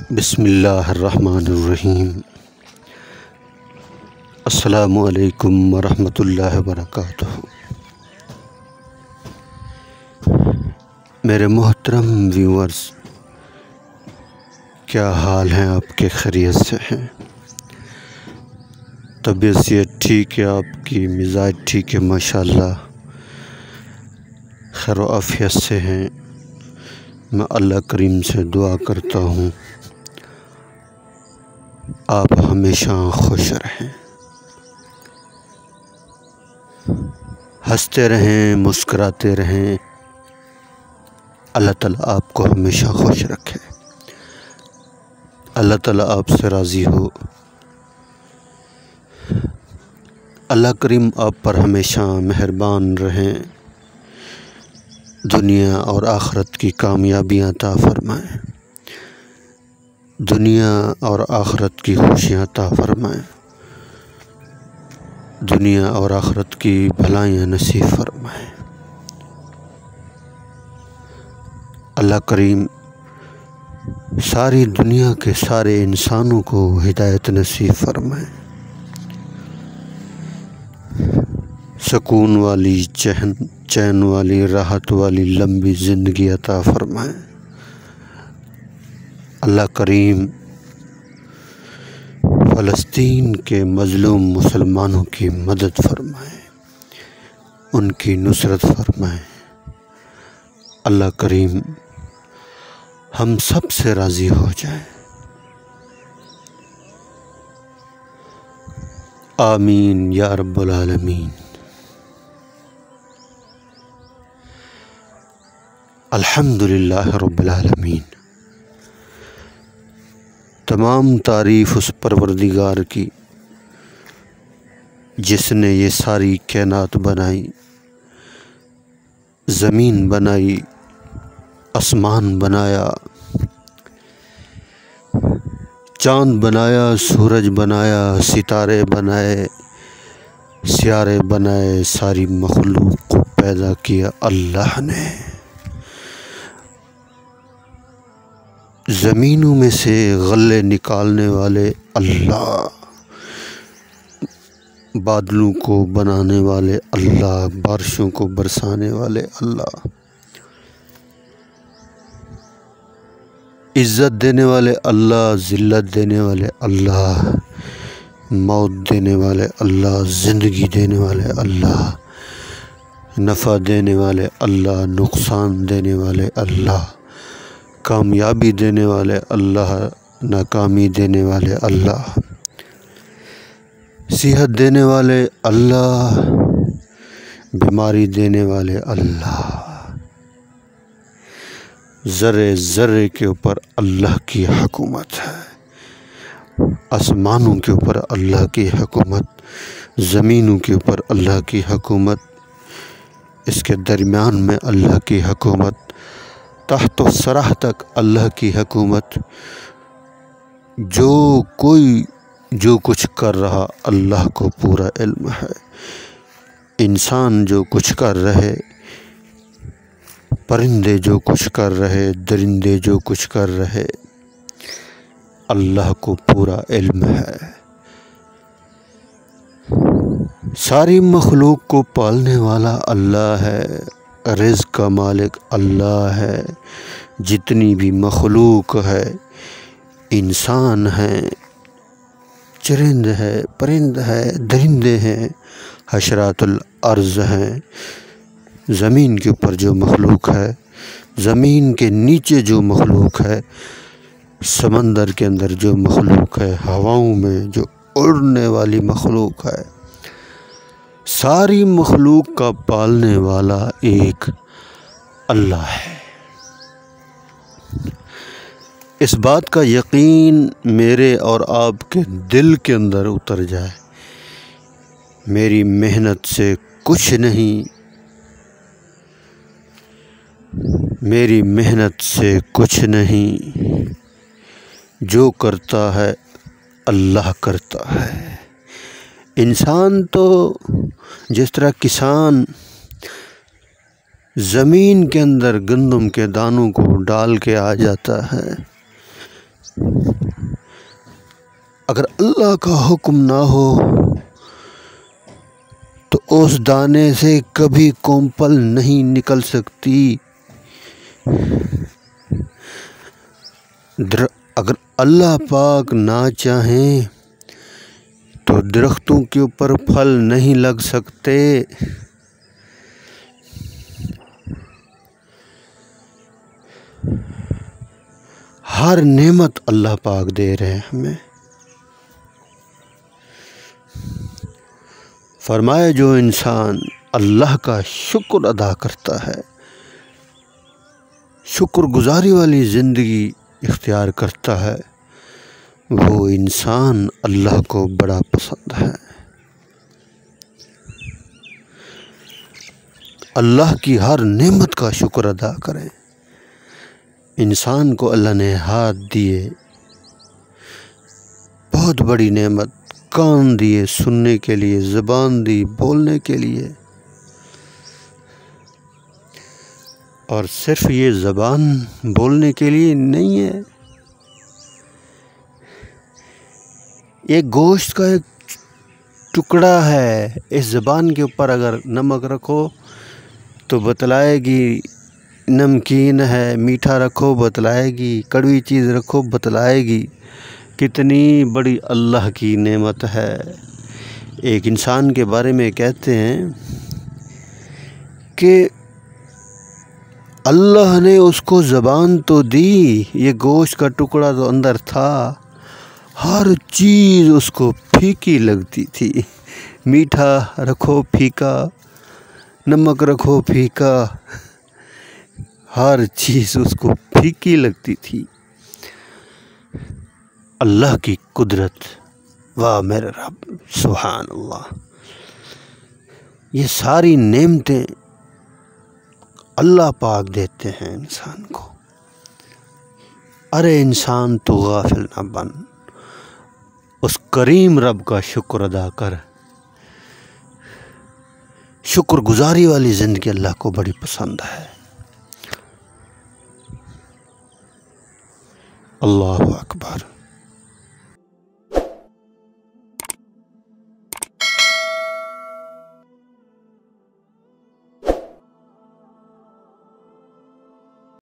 بسم اللہ الرحمن الرحیم۔ السلام علیکم ورحمۃ اللہ وبرکاتہ۔ میرے محترم ویورز، کیا حال ہیں آپ کے؟ خیریت سے ہیں؟ طبیعت سے ٹھیک ہے؟ آپ کی مزاج ٹھیک ہے؟ ماشاءاللہ خیر و عافیت سے ہیں۔ میں اللہ کریم سے دعا کرتا ہوں آپ ہمیشہ خوش رہیں، ہنستے رہیں، مسکراتے رہیں۔ اللہ تعالیٰ آپ کو ہمیشہ خوش رکھے، اللہ تعالیٰ آپ سے راضی ہو۔ اللہ کریم آپ پر ہمیشہ مہربان رہیں، دنیا اور آخرت کی کامیابیاں عطا فرمائیں، دنیا اور آخرت کی خوشیاں عطا فرمائیں، دنیا اور آخرت کی بھلائیاں نصیب فرمائیں۔ اللہ کریم ساری دنیا کے سارے انسانوں کو ہدایت نصیب فرمائیں، سکون والی، چین والی، راحت والی لمبی زندگی عطا فرمائیں۔ اللہ کریم فلسطین کے مظلوم مسلمانوں کی مدد فرمائیں، ان کی نصرت فرمائیں۔ اللہ کریم ہم سب سے راضی ہو جائیں، آمین یا رب العالمین۔ الحمدللہ رب العالمین۔ تمام تعریف اس پروردگار کی جس نے یہ ساری کائنات بنائی، زمین بنائی، آسمان بنایا، چاند بنایا، سورج بنایا، ستارے بنائے، سیارے بنائے، ساری مخلوق کو پیدا کیا اللہ نے۔ زمینوں میں سے غلے نکالنے والے اللہ، بادلوں کو بنانے والے اللہ، بارشوں کو برسانے والے اللہ، عزت دینے والے اللہ، ذلت دینے والے اللہ، موت دینے والے اللہ، زندگی دینے والے اللہ، نفع دینے والے اللہ، نقصان دینے والے اللہ، کامیابی دینے والے اللہ، ناکامی دینے والے اللہ، صحت دینے والے اللہ، بیماری دینے والے اللہ۔ ذرے ذرے کے اوپر اللہ کی حکومت ہے، آسمانوں کے اوپر اللہ کی حکومت، زمینوں کے اوپر اللہ کی حکومت، اس کے درمیان میں اللہ کی حکومت، تحت و سرح تک اللہ کی حکومت۔ جو کوئی جو کچھ کر رہا اللہ کو پورا علم ہے، انسان جو کچھ کر رہے، پرندے جو کچھ کر رہے، درندے جو کچھ کر رہے، اللہ کو پورا علم ہے۔ ساری مخلوق کو پالنے والا اللہ ہے، رزق کا مالک اللہ ہے۔ جتنی بھی مخلوق ہے، انسان ہیں، چرند ہے، پرند ہے، درندے ہیں، حشرات الارض ہیں، زمین کے اوپر جو مخلوق ہے، زمین کے نیچے جو مخلوق ہے، سمندر کے اندر جو مخلوق ہے، ہواؤں میں جو اڑنے والی مخلوق ہے، ساری مخلوق کا پالنے والا ایک اللہ ہے۔ اس بات کا یقین میرے اور آپ کے دل کے اندر اتر جائے، میری محنت سے کچھ نہیں، میری محنت سے کچھ نہیں، جو کرتا ہے اللہ کرتا ہے۔ انسان تو جس طرح کسان زمین کے اندر گندم کے دانوں کو ڈال کے آ جاتا ہے، اگر اللہ کا حکم نہ ہو تو اس دانے سے کبھی کونپل نہیں نکل سکتی۔ اگر اللہ پاک نہ چاہیں تو درختوں کے اوپر پھل نہیں لگ سکتے۔ ہر نعمت اللہ پاک دے رہے ہیں ہمیں۔ فرمایا جو انسان اللہ کا شکر ادا کرتا ہے، شکر گزاری والی زندگی اختیار کرتا ہے، وہ انسان اللہ کو بڑا پسند ہے۔ اللہ کی ہر نعمت کا شکر ادا کریں۔ انسان کو اللہ نے ہاتھ دیے، بہت بڑی نعمت، کان دیے سننے کے لیے، زبان دی بولنے کے لیے، اور صرف یہ زبان بولنے کے لیے نہیں ہے، یہ گوشت کا ایک ٹکڑا ہے۔ اس زبان کے اوپر اگر نمک رکھو تو بتلائے گی نمکین ہے، میٹھا رکھو بتلائے گی، کڑوی چیز رکھو بتلائے گی۔ کتنی بڑی اللہ کی نعمت ہے۔ ایک انسان کے بارے میں کہتے ہیں کہ اللہ نے اس کو زبان تو دی، یہ گوشت کا ٹکڑا تو اندر تھا، ہر چیز اس کو پھیکی لگتی تھی۔ میٹھا رکھو پھیکا، نمک رکھو پھیکا، ہر چیز اس کو پھیکی لگتی تھی۔ اللہ کی قدرت، واہ میرے رب، سبحان اللہ۔ یہ ساری نعمتیں اللہ پاک دیتے ہیں انسان کو۔ ارے انسان تو غافل نہ بن، اس کریم رب کا شکر ادا کر۔ شکر گزاری والی زندگی اللہ کو بڑی پسند ہے۔ اللہ اکبر۔